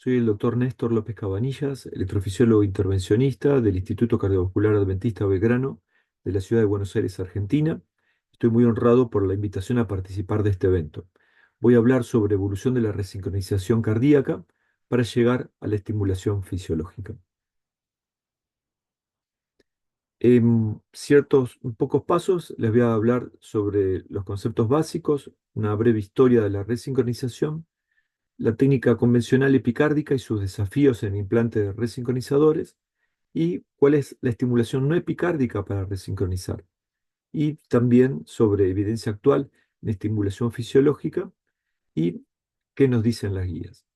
Soy el doctor Néstor López Cabanillas, electrofisiólogo intervencionista del Instituto Cardiovascular Adventista Belgrano de la ciudad de Buenos Aires, Argentina. Estoy muy honrado por la invitación a participar de este evento. Voy a hablar sobre evolución de la resincronización cardíaca para llegar a la estimulación fisiológica. En ciertos pocos pasos les voy a hablar sobre los conceptos básicos, una breve historia de la resincronización, la técnica convencional epicárdica y sus desafíos en implantes de resincronizadores, y cuál es la estimulación no epicárdica para resincronizar, y también sobre evidencia actual de estimulación fisiológica y qué nos dicen las guías.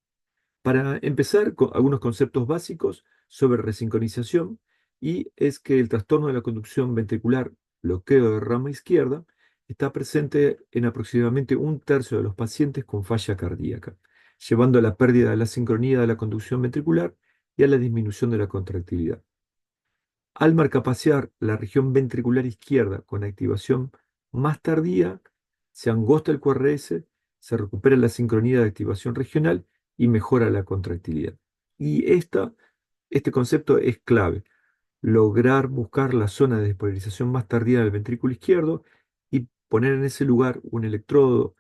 Para empezar, con algunos conceptos básicos sobre resincronización, y es que el trastorno de la conducción ventricular, bloqueo de rama izquierda, está presente en aproximadamente un tercio de los pacientes con falla cardíaca, llevando a la pérdida de la sincronía de la conducción ventricular y a la disminución de la contractilidad. Al marcapasear la región ventricular izquierda con activación más tardía, se angosta el QRS, se recupera la sincronía de activación regional y mejora la contractilidad. Y este concepto es clave: lograr buscar la zona de despolarización más tardía del ventrículo izquierdo y poner en ese lugar un electrodo,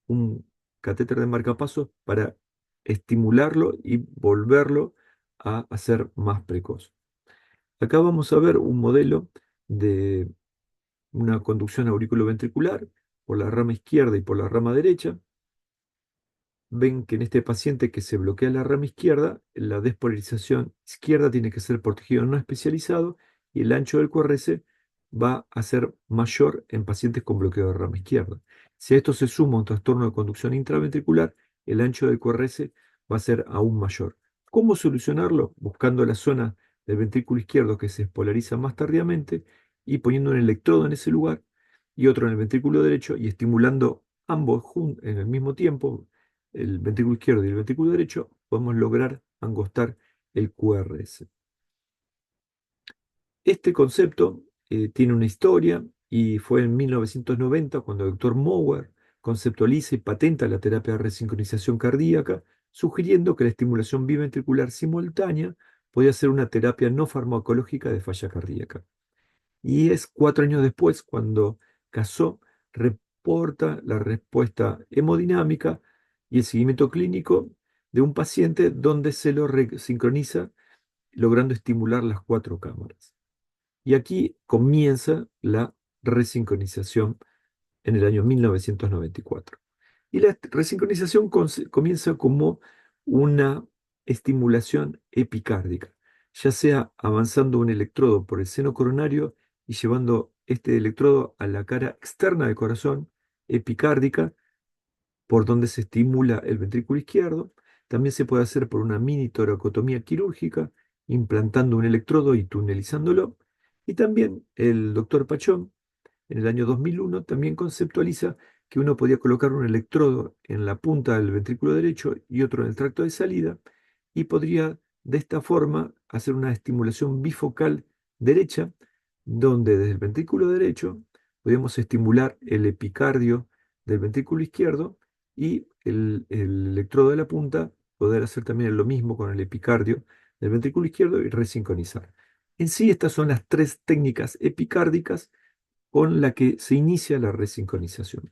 un catéter de marcapasos para estimularlo y volverlo a hacer más precoz. Acá vamos a ver un modelo de una conducción auriculoventricular por la rama izquierda y por la rama derecha. Ven que en este paciente que se bloquea la rama izquierda, la despolarización izquierda tiene que ser por tejido no especializado y el ancho del QRS va a ser mayor en pacientes con bloqueo de rama izquierda. Si a esto se suma un trastorno de conducción intraventricular, el ancho del QRS va a ser aún mayor. ¿Cómo solucionarlo? Buscando la zona del ventrículo izquierdo que se despolariza más tardíamente y poniendo un electrodo en ese lugar y otro en el ventrículo derecho y estimulando ambos en el mismo tiempo, el ventrículo izquierdo y el ventrículo derecho, podemos lograr angostar el QRS. Este concepto tiene una historia y fue en 1990 cuando el doctor Mower conceptualiza y patenta la terapia de resincronización cardíaca, sugiriendo que la estimulación biventricular simultánea podía ser una terapia no farmacológica de falla cardíaca. Y es 4 años después cuando Casó reporta la respuesta hemodinámica y el seguimiento clínico de un paciente donde se lo sincroniza logrando estimular las cuatro cámaras. Y aquí comienza la resincronización en el año 1994. Y la resincronización comienza como una estimulación epicárdica, ya sea avanzando un electrodo por el seno coronario y llevando este electrodo a la cara externa del corazón, epicárdica, por donde se estimula el ventrículo izquierdo. También se puede hacer por una mini toracotomía quirúrgica, implantando un electrodo y tunelizándolo. Y también el doctor Pachón, en el año 2001, también conceptualiza que uno podía colocar un electrodo en la punta del ventrículo derecho y otro en el tracto de salida, y podría de esta forma hacer una estimulación bifocal derecha, donde desde el ventrículo derecho podemos estimular el epicardio del ventrículo izquierdo y el electrodo de la punta poder hacer también lo mismo con el epicardio del ventrículo izquierdo y resincronizar. En sí, estas son las tres técnicas epicárdicas con la que se inicia la resincronización.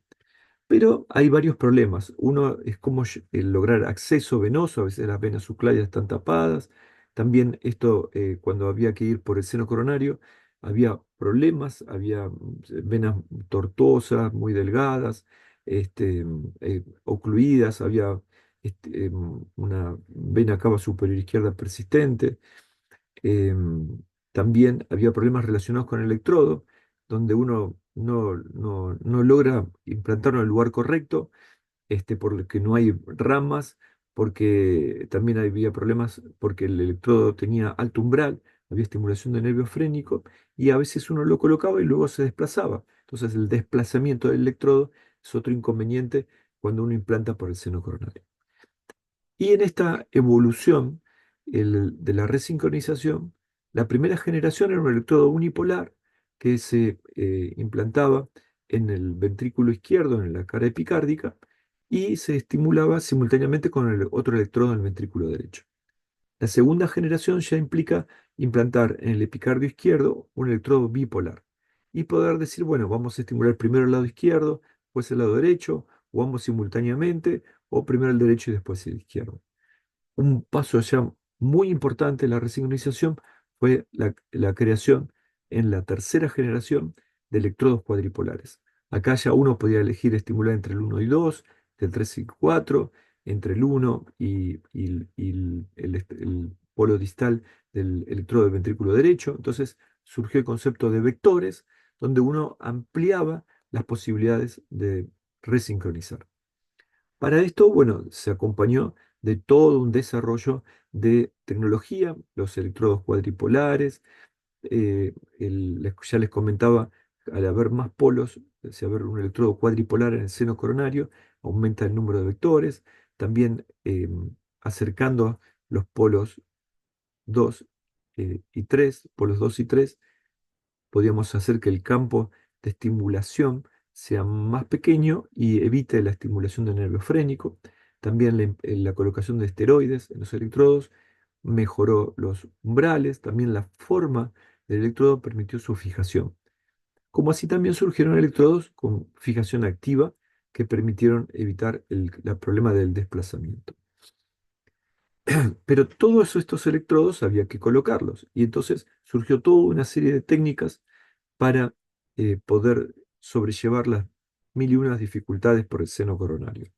Pero hay varios problemas. Uno es cómo lograr acceso venoso, a veces las venas subclavias están tapadas. También esto, cuando había que ir por el seno coronario, había problemas, había venas tortuosas, muy delgadas, ocluidas, había una vena cava superior izquierda persistente. También había problemas relacionados con el electrodo, donde uno no logra implantarlo en el lugar correcto, porque no hay ramas, porque también había problemas porque el electrodo tenía alto umbral, había estimulación de nervio frénico, y a veces uno lo colocaba y luego se desplazaba. Entonces el desplazamiento del electrodo es otro inconveniente cuando uno implanta por el seno coronario. Y en esta evolución de la resincronización, la primera generación era un electrodo unipolar que se implantaba en el ventrículo izquierdo, en la cara epicárdica, y se estimulaba simultáneamente con el otro electrodo en el ventrículo derecho. La segunda generación ya implica implantar en el epicardio izquierdo un electrodo bipolar y poder decir, bueno, vamos a estimular primero el lado izquierdo, después el lado derecho, o ambos simultáneamente, o primero el derecho y después el izquierdo. Un paso ya muy importante en la resincronización fue la creación en la tercera generación de electrodos cuadripolares. Acá ya uno podía elegir estimular entre el 1 y 2, del 3 y 4, entre el 1 y el polo distal del electrodo del ventrículo derecho. Entonces surgió el concepto de vectores, donde uno ampliaba las posibilidades de resincronizar. Para esto, bueno, se acompañó de todo un desarrollo de tecnología, los electrodos cuadripolares, ya les comentaba, al haber más polos, si haber un electrodo cuadripolar en el seno coronario, aumenta el número de vectores, también acercando los polos 2 y 3, polos 2 y 3, podríamos hacer que el campo de estimulación sea más pequeño y evite la estimulación del nervio frénico. También la colocación de esteroides en los electrodos mejoró los umbrales, también la forma del electrodo permitió su fijación. Como así también surgieron electrodos con fijación activa que permitieron evitar el problema del desplazamiento. Pero todos estos electrodos había que colocarlos y entonces surgió toda una serie de técnicas para poder sobrellevar las mil y unas dificultades por el seno coronario.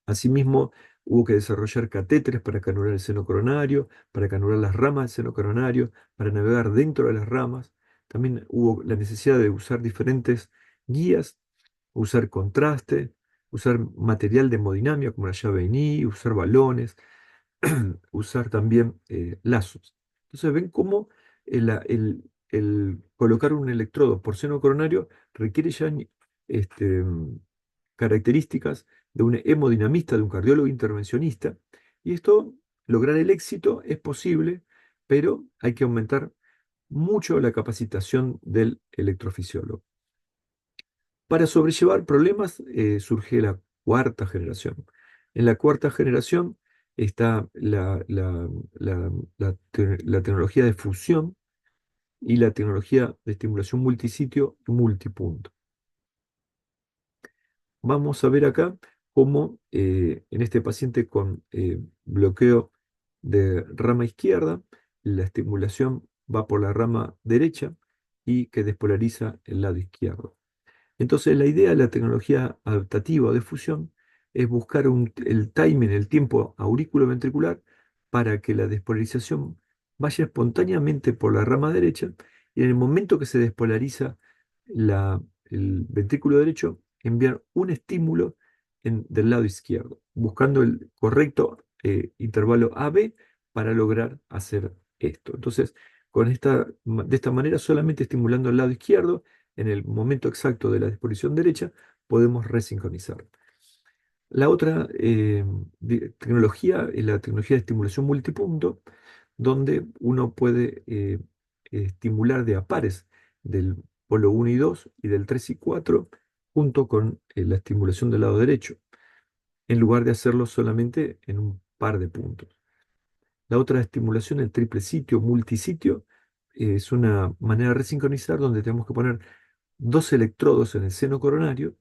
Asimismo, hubo que desarrollar catéteres para canular el seno coronario, para canular las ramas del seno coronario, para navegar dentro de las ramas. También hubo la necesidad de usar diferentes guías, usar contraste, usar material de hemodinamia como la llave INI, usar balones, usar también lazos. Entonces ven cómo el colocar un electrodo por seno coronario requiere ya características de un hemodinamista, de un cardiólogo intervencionista, y esto, lograr el éxito es posible, pero hay que aumentar mucho la capacitación del electrofisiólogo. Para sobrellevar problemas surge la cuarta generación. En la cuarta generación está la tecnología de fusión y la tecnología de estimulación multisitio y multipunto. Vamos a ver acá cómo en este paciente con bloqueo de rama izquierda, la estimulación va por la rama derecha y que despolariza el lado izquierdo. Entonces, la idea de la tecnología adaptativa o de fusión es buscar el timing, el tiempo auriculoventricular para que la despolarización vaya espontáneamente por la rama derecha y en el momento que se despolariza el ventrículo derecho, enviar un estímulo del lado izquierdo, buscando el correcto intervalo AB para lograr hacer esto. Entonces, de esta manera, solamente estimulando el lado izquierdo, en el momento exacto de la disposición derecha, podemos resincronizar. La otra tecnología es la tecnología de estimulación multipunto, donde uno puede estimular de a pares del polo 1 y 2 y del 3 y 4 junto con la estimulación del lado derecho, en lugar de hacerlo solamente en un par de puntos. La otra estimulación, el triple sitio, multisitio, es una manera de resincronizar donde tenemos que poner dos electrodos en el seno coronario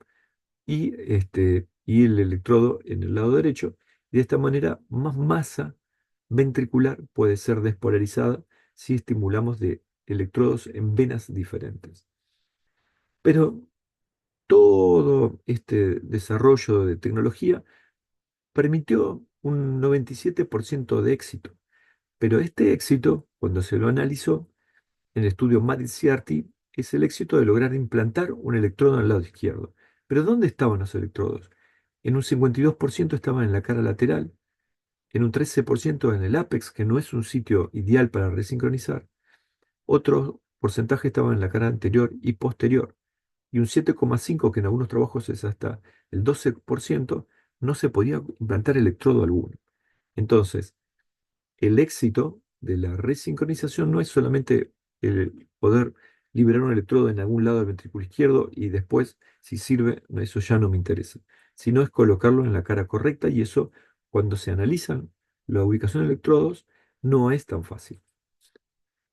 y el electrodo en el lado derecho. Y de esta manera, más masa ventricular puede ser despolarizada si estimulamos de electrodos en venas diferentes. Pero todo este desarrollo de tecnología permitió un 97% de éxito. Pero este éxito, cuando se lo analizó en el estudio MADID-CRT, es el éxito de lograr implantar un electrodo en el lado izquierdo. Pero ¿dónde estaban los electrodos? En un 52% estaban en la cara lateral, en un 13% en el ápex, que no es un sitio ideal para resincronizar, otro porcentaje estaban en la cara anterior y posterior, y un 7,5%, que en algunos trabajos es hasta el 12%, no se podía implantar electrodo alguno. Entonces, el éxito de la resincronización no es solamente el poder liberar un electrodo en algún lado del ventrículo izquierdo y después, si sirve, eso ya no me interesa. sino es colocarlo en la cara correcta y eso, cuando se analizan la ubicación de electrodos, no es tan fácil.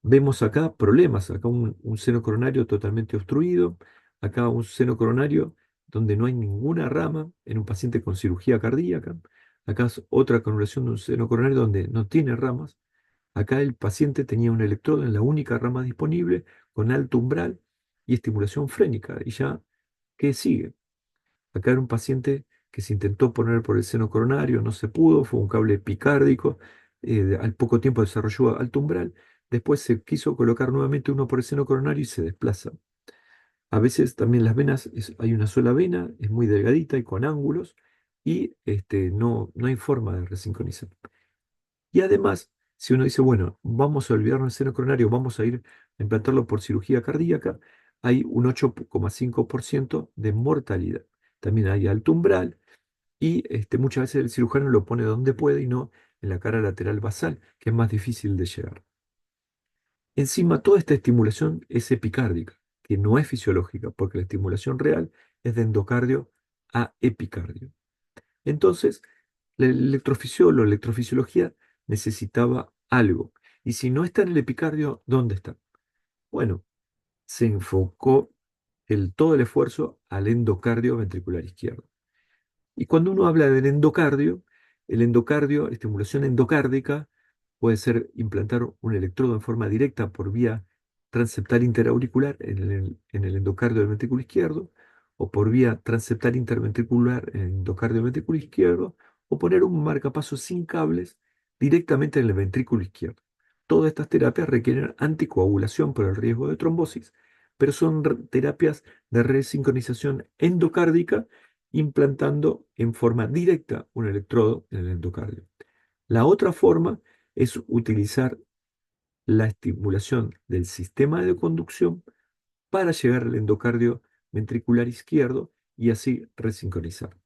Vemos acá problemas, acá un seno coronario totalmente obstruido, acá un seno coronario donde no hay ninguna rama en un paciente con cirugía cardíaca, acá es otra canulación de un seno coronario donde no tiene ramas, acá el paciente tenía un electrodo en la única rama disponible con alto umbral y estimulación frénica, y ya, ¿qué sigue? Acá era un paciente que se intentó poner por el seno coronario, no se pudo, fue un cable epicárdico, al poco tiempo desarrolló alto umbral, después se quiso colocar nuevamente uno por el seno coronario y se desplaza. A veces también las venas, hay una sola vena, es muy delgadita y con ángulos, y no hay forma de resincronizar. Y además, si uno dice, bueno, vamos a olvidarnos del seno coronario, vamos a ir a implantarlo por cirugía cardíaca, hay un 8,5% de mortalidad. También hay alto umbral y muchas veces el cirujano lo pone donde puede y no en la cara lateral basal, que es más difícil de llegar. Encima, toda esta estimulación es epicárdica, que no es fisiológica, porque la estimulación real es de endocardio a epicardio. Entonces, el electrofisiólogo, la electrofisiología necesitaba algo. Y si no está en el epicardio, ¿dónde está? Bueno, se enfocó todo el esfuerzo al endocardio ventricular izquierdo. Y cuando uno habla del endocardio, el endocardio, estimulación endocárdica, puede ser implantar un electrodo en forma directa por vía transeptal interauricular en el endocardio del ventrículo izquierdo, o por vía transeptal interventricular en el endocardio del ventrículo izquierdo, o poner un marcapasos sin cables directamente en el ventrículo izquierdo. Todas estas terapias requieren anticoagulación por el riesgo de trombosis, pero son terapias de resincronización endocárdica implantando en forma directa un electrodo en el endocardio. La otra forma es utilizar la estimulación del sistema de conducción para llegar al endocardio ventricular izquierdo y así resincronizar.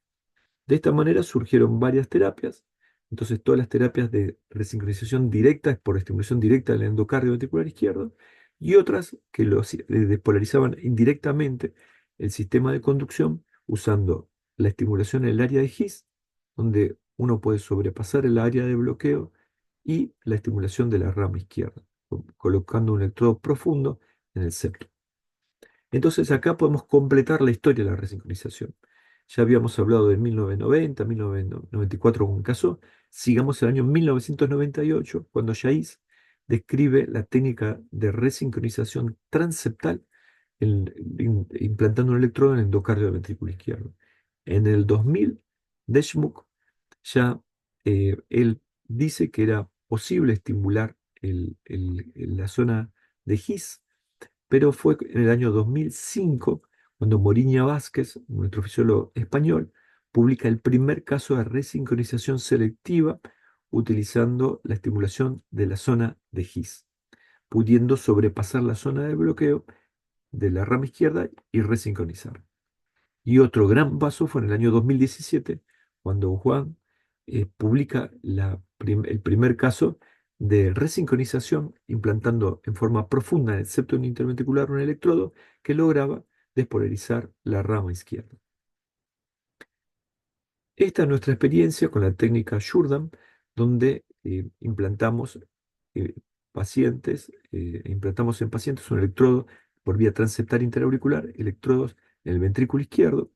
De esta manera surgieron varias terapias. Entonces, todas las terapias de resincronización directa es por estimulación directa del endocardio ventricular izquierdo y otras que despolarizaban indirectamente el sistema de conducción usando la estimulación en el área de His, donde uno puede sobrepasar el área de bloqueo, y la estimulación de la rama izquierda, colocando un electrodo profundo en el septo. Entonces acá podemos completar la historia de la resincronización. Ya habíamos hablado de 1990, 1994 con un caso. Sigamos el año 1998, cuando Yaiz describe la técnica de resincronización transeptal implantando un electrodo en el endocardio del ventrículo izquierdo. En el 2000, Deschmuck ya él dice que era posible estimular la zona de His, pero fue en el año 2005 cuando Moriña Vázquez, nuestro fisiólogo español, publica el primer caso de resincronización selectiva utilizando la estimulación de la zona de His, pudiendo sobrepasar la zona de bloqueo de la rama izquierda y resincronizar. Y otro gran paso fue en el año 2017, cuando Juan publica el primer caso de resincronización implantando en forma profunda en el septo interventricular un electrodo que lograba despolarizar la rama izquierda. Esta es nuestra experiencia con la técnica Shurdam, donde implantamos en pacientes un electrodo por vía transeptal interauricular, electrodos en el ventrículo izquierdo.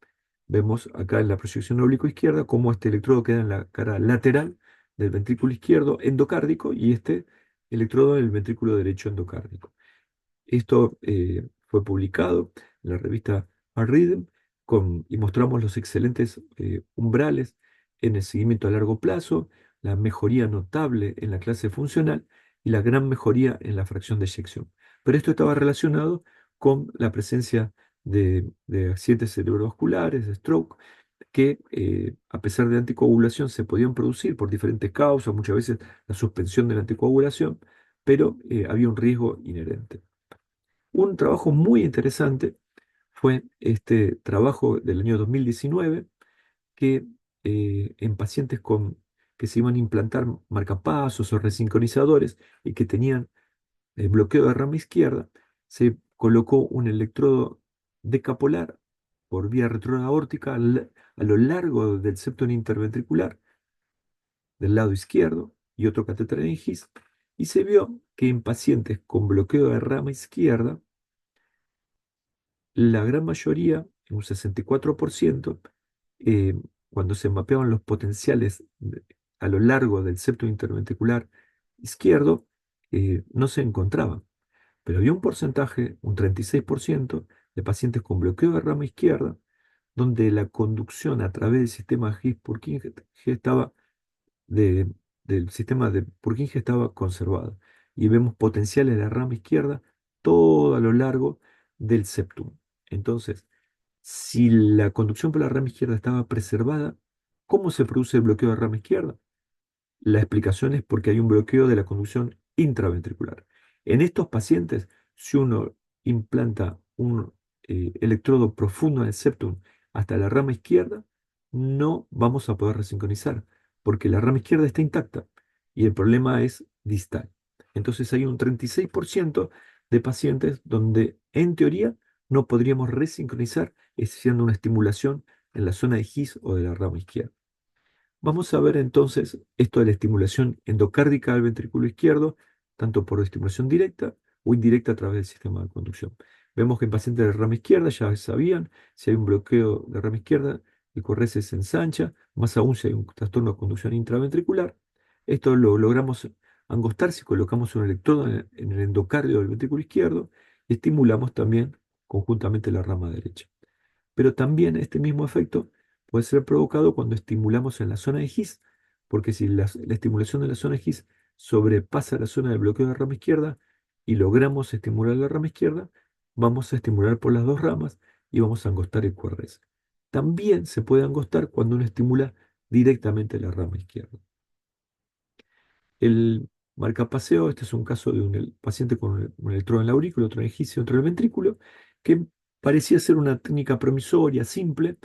Vemos acá en la proyección oblicuo izquierda cómo este electrodo queda en la cara lateral del ventrículo izquierdo endocárdico y este electrodo en el ventrículo derecho endocárdico. Esto fue publicado en la revista Rhythm y mostramos los excelentes umbrales en el seguimiento a largo plazo, la mejoría notable en la clase funcional y la gran mejoría en la fracción de eyección. Pero esto estaba relacionado con la presencia de accidentes cerebrovasculares, de stroke, que a pesar de anticoagulación se podían producir por diferentes causas, muchas veces la suspensión de la anticoagulación, pero había un riesgo inherente. Un trabajo muy interesante fue este trabajo del año 2019 que en pacientes que se iban a implantar marcapasos o resincronizadores y que tenían bloqueo de rama izquierda, se colocó un electrodo decapolar por vía retroaórtica a lo largo del septum interventricular del lado izquierdo y otro catéter en GIS, y se vio que en pacientes con bloqueo de rama izquierda, la gran mayoría, un 64%, eh, cuando se mapeaban los potenciales a lo largo del septo interventricular izquierdo, no se encontraban. Pero había un porcentaje, un 36%, de pacientes con bloqueo de rama izquierda, donde la conducción a través del sistema His-Purkinje estaba de- del sistema de Purkinje estaba conservado. Y vemos potenciales de la rama izquierda todo a lo largo del septum. Entonces, si la conducción por la rama izquierda estaba preservada, ¿cómo se produce el bloqueo de rama izquierda? La explicación es porque hay un bloqueo de la conducción intraventricular. En estos pacientes, si uno implanta un electrodo profundo en el septum hasta la rama izquierda, no vamos a poder resincronizar, porque la rama izquierda está intacta y el problema es distal. Entonces hay un 36% de pacientes donde, en teoría, no podríamos resincronizar haciendo una estimulación en la zona de His o de la rama izquierda. Vamos a ver entonces esto de la estimulación endocárdica del ventrículo izquierdo, tanto por estimulación directa o indirecta a través del sistema de conducción. Vemos que en pacientes de rama izquierda ya sabían, si hay un bloqueo de rama izquierda, el correce se ensancha, más aún si hay un trastorno de conducción intraventricular. Esto lo logramos angostar si colocamos un electrodo en el endocardio del ventrículo izquierdo y estimulamos también conjuntamente la rama derecha. Pero también este mismo efecto puede ser provocado cuando estimulamos en la zona de His, porque si la estimulación de la zona de His sobrepasa la zona del bloqueo de rama izquierda y logramos estimular la rama izquierda, vamos a estimular por las dos ramas y vamos a angostar el QRS. También se puede angostar cuando uno estimula directamente la rama izquierda. El marcapaseo, este es un caso de paciente con un electrodo en la aurícula, otro en el GIS y otro en el ventrículo, que parecía ser una técnica promisoria, simple,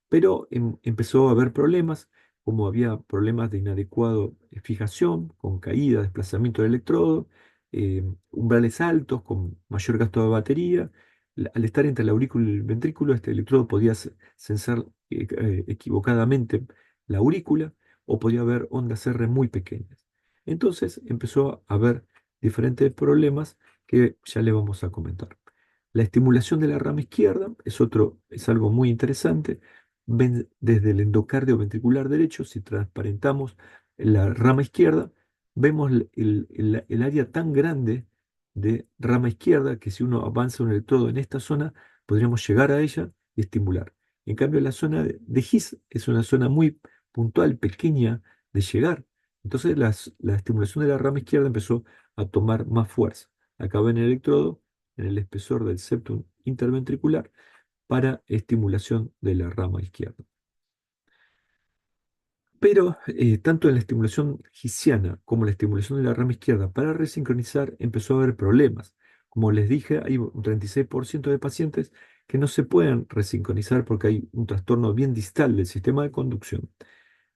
pero empezó a haber problemas, como había problemas de inadecuado fijación, con caída, desplazamiento del electrodo, umbrales altos, con mayor gasto de batería. Al estar entre el aurículo y el ventrículo, este electrodo podía censar equivocadamente la aurícula o podía haber ondas R muy pequeñas. Entonces empezó a haber diferentes problemas que ya le vamos a comentar. La estimulación de la rama izquierda es algo muy interesante. Ven desde el endocardio ventricular derecho, si transparentamos la rama izquierda, vemos el área tan grande de rama izquierda que si uno avanza un electrodo en esta zona, podríamos llegar a ella y estimular. En cambio, la zona de His es una zona muy puntual, pequeña de llegar. Entonces la estimulación de la rama izquierda empezó a tomar más fuerza. Acá ven el electrodo en el espesor del septum interventricular para estimulación de la rama izquierda. Pero tanto en la estimulación gisiana como en la estimulación de la rama izquierda para resincronizar empezó a haber problemas. Como les dije, hay un 36% de pacientes que no se pueden resincronizar porque hay un trastorno bien distal del sistema de conducción.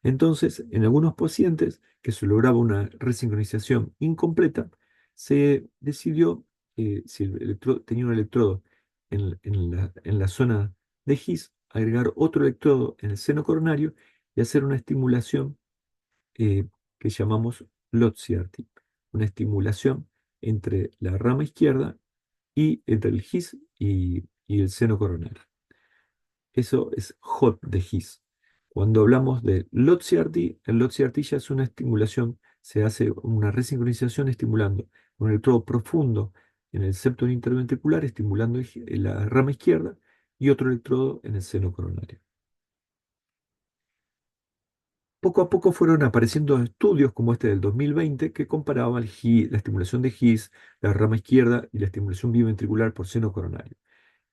Entonces, en algunos pacientes que se lograba una resincronización incompleta, se decidió, si el electrodo, tenía un electrodo en la zona de His, agregar otro electrodo en el seno coronario y hacer una estimulación eh, que llamamos LOT-CRT, una estimulación entre la rama izquierda y entre el His y el seno coronario. Eso es hot de His. Cuando hablamos de LOT-CRT, el LOT-CRT ya es una estimulación, se hace una resincronización estimulando un electrodo profundo en el septum interventricular, estimulando la rama izquierda, y otro electrodo en el seno coronario. Poco a poco fueron apareciendo estudios como este del 2020 que comparaban la estimulación de His, la rama izquierda y la estimulación biventricular por seno coronario.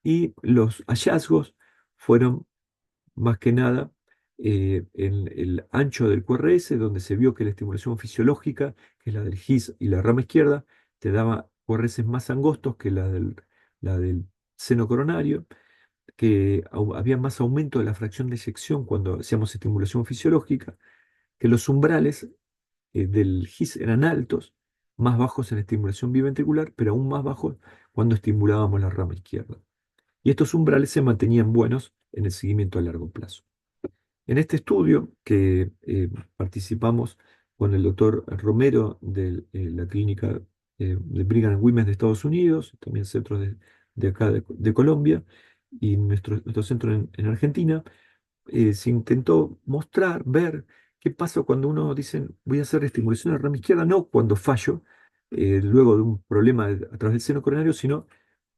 Y los hallazgos fueron más que nada en el ancho del QRS, donde se vio que la estimulación fisiológica, que es la del GIS y la rama izquierda, te daba QRS más angostos que la del seno coronario, que había más aumento de la fracción de eyección cuando hacíamos estimulación fisiológica, que los umbrales del GIS eran altos, más bajos en la estimulación biventricular, pero aún más bajos cuando estimulábamos la rama izquierda. Y estos umbrales se mantenían buenos en el seguimiento a largo plazo. En este estudio que participamos con el doctor Romero de la clínica de Brigham and Women's de Estados Unidos, también centros de acá de Colombia, y nuestro centro en Argentina, se intentó mostrar, ver qué pasa cuando uno dice voy a hacer estimulación de la rama izquierda, no cuando fallo, luego de un problema a través del seno coronario, sino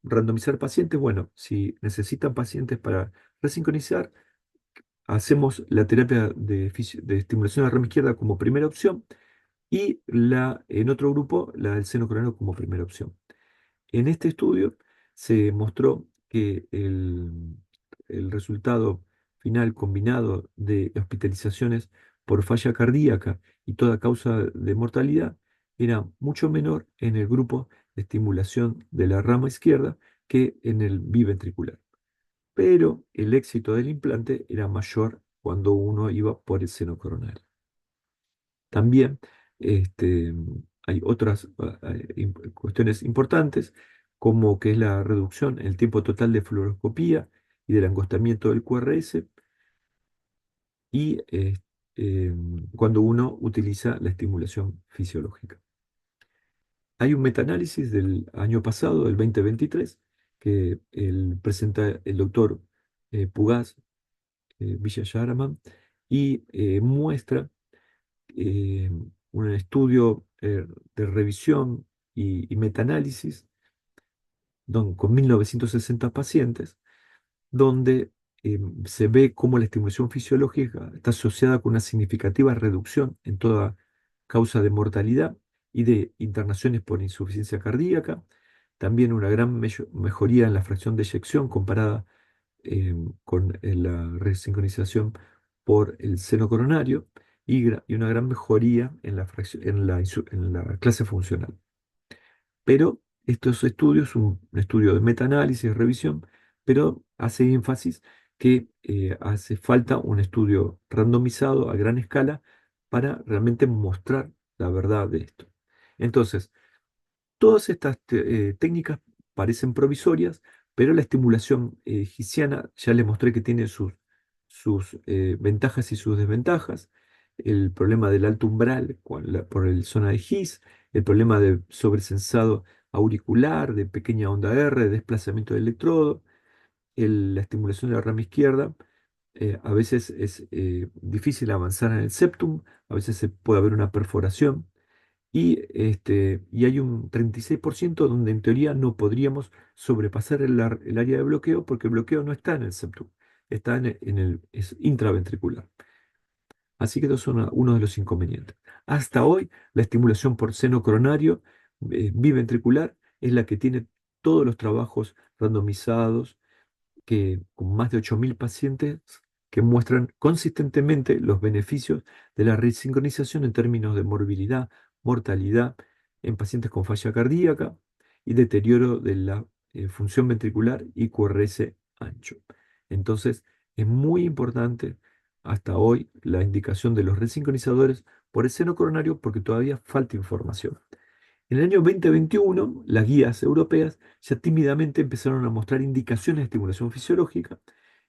randomizar pacientes. Bueno, si necesitan pacientes para resincronizar, hacemos la terapia de estimulación de la rama izquierda como primera opción y en otro grupo la del seno coronario como primera opción. En este estudio se mostró que el resultado final combinado de hospitalizaciones por falla cardíaca y toda causa de mortalidad era mucho menor en el grupo de estimulación de la rama izquierda que en el biventricular. Pero el éxito del implante era mayor cuando uno iba por el seno coronario. También este, hay otras cuestiones importantes, como que es la reducción en el tiempo total de fluoroscopía y del angostamiento del QRS, y cuando uno utiliza la estimulación fisiológica. Hay un metaanálisis del año pasado, del 2023, que presenta el doctor Pugaz Villayaraman, y muestra eh, un estudio de revisión y metaanálisis con 1960 pacientes, donde se ve cómo la estimulación fisiológica está asociada con una significativa reducción en toda causa de mortalidad y de internaciones por insuficiencia cardíaca, también una gran mejoría en la fracción de eyección comparada con la resincronización por el seno coronario, y una gran mejoría en en la clase funcional. Pero estos estudios, un estudio de metaanálisis, revisión, pero hace énfasis que hace falta un estudio randomizado a gran escala para realmente mostrar la verdad de esto. Entonces, todas estas técnicas parecen provisorias, pero la estimulación gisiana ya les mostré que tiene sus ventajas y sus desventajas. El problema del alto umbral por el zona de His, el problema de sobresensado auricular, de pequeña onda R, de desplazamiento del electrodo, la estimulación de la rama izquierda. A veces es difícil avanzar en el septum, a veces puede haber una perforación. Y hay un 36% donde en teoría no podríamos sobrepasar el área de bloqueo, porque el bloqueo no está en el septum, está es intraventricular. Así que estos son uno de los inconvenientes. Hasta hoy, la estimulación por seno coronario biventricular es la que tiene todos los trabajos randomizados, con más de 8.000 pacientes, que muestran consistentemente los beneficios de la resincronización en términos de morbilidad, mortalidad en pacientes con falla cardíaca y deterioro de la función ventricular y QRS ancho. Entonces, es muy importante hasta hoy la indicación de los resincronizadores por el seno coronario, porque todavía falta información. En el año 2021, las guías europeas ya tímidamente empezaron a mostrar indicaciones de estimulación fisiológica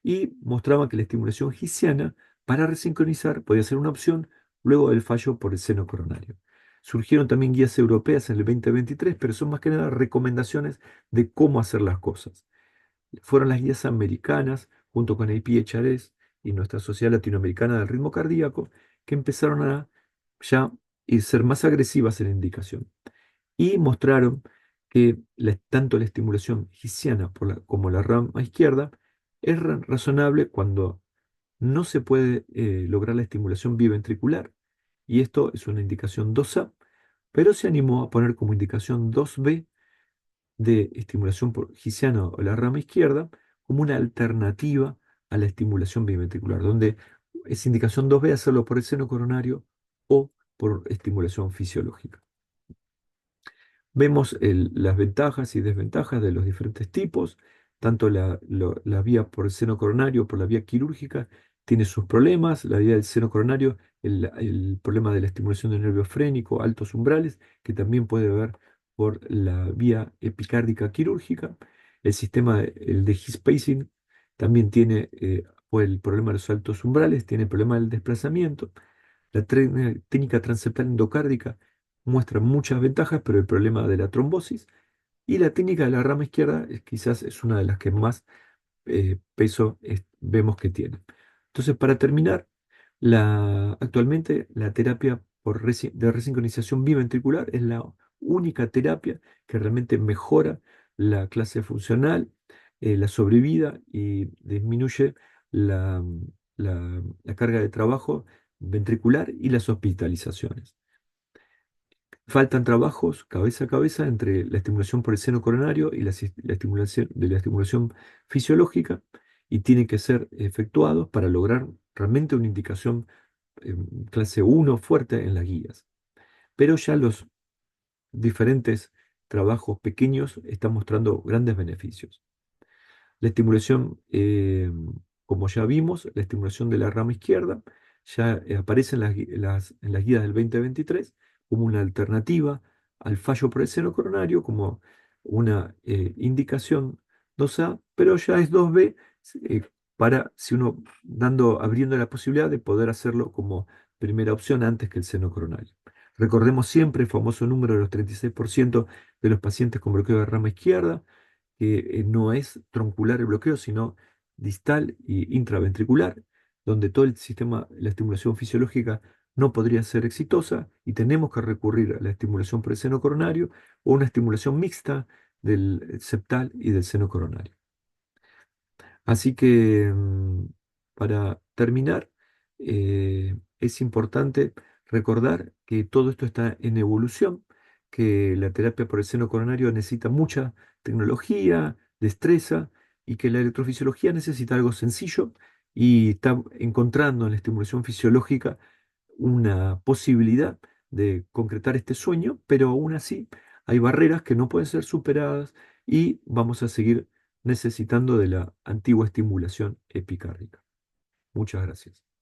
y mostraban que la estimulación gisiana para resincronizar podía ser una opción luego del fallo por el seno coronario. Surgieron también guías europeas en el 2023, pero son más que nada recomendaciones de cómo hacer las cosas. Fueron las guías americanas, junto con APHRS y nuestra Sociedad Latinoamericana del Ritmo Cardíaco, que empezaron a ya ser más agresivas en la indicación y mostraron que tanto la estimulación gisiana como la rama izquierda es razonable cuando no se puede lograr la estimulación biventricular, y esto es una indicación 2A, pero se animó a poner como indicación 2B de estimulación por gisiana o la rama izquierda como una alternativa a la estimulación biventricular, donde es indicación 2B hacerlo por el seno coronario o por estimulación fisiológica. Vemos las ventajas y desventajas de los diferentes tipos, tanto la vía por el seno coronario, por la vía quirúrgica, tiene sus problemas, la vía del seno coronario, el problema de la estimulación del nervio frénico, altos umbrales, que también puede haber por la vía epicárdica quirúrgica, el sistema el de His pacing, También tiene por el problema de los altos umbrales, tiene el problema del desplazamiento. La técnica transeptal endocárdica muestra muchas ventajas, pero el problema de la trombosis. Y la técnica de la rama izquierda quizás es una de las que más peso vemos que tiene. Entonces, para terminar, actualmente la terapia de resincronización biventricular es la única terapia que realmente mejora la clase funcional, la sobrevida y disminuye la, la carga de trabajo ventricular y las hospitalizaciones. Faltan trabajos cabeza a cabeza entre la estimulación por el seno coronario y la estimulación la estimulación fisiológica y tienen que ser efectuados para lograr realmente una indicación clase uno fuerte en las guías. Pero ya los diferentes trabajos pequeños están mostrando grandes beneficios. La estimulación, como ya vimos, la estimulación de la rama izquierda ya aparece en en las guías del 2023 como una alternativa al fallo por el seno coronario, como una indicación 2A, pero ya es 2B eh, para si uno abriendo la posibilidad de poder hacerlo como primera opción antes que el seno coronario. Recordemos siempre el famoso número de los 36% de los pacientes con bloqueo de rama izquierda que no es troncular el bloqueo, sino distal y intraventricular, donde todo el sistema, la estimulación fisiológica no podría ser exitosa y tenemos que recurrir a la estimulación por el seno coronario o una estimulación mixta del septal y del seno coronario. Así que para terminar, es importante recordar que todo esto está en evolución, que la terapia por el seno coronario necesita mucha tecnología, destreza y que la electrofisiología necesita algo sencillo y está encontrando en la estimulación fisiológica una posibilidad de concretar este sueño, pero aún así hay barreras que no pueden ser superadas y vamos a seguir necesitando de la antigua estimulación epicárdica. Muchas gracias.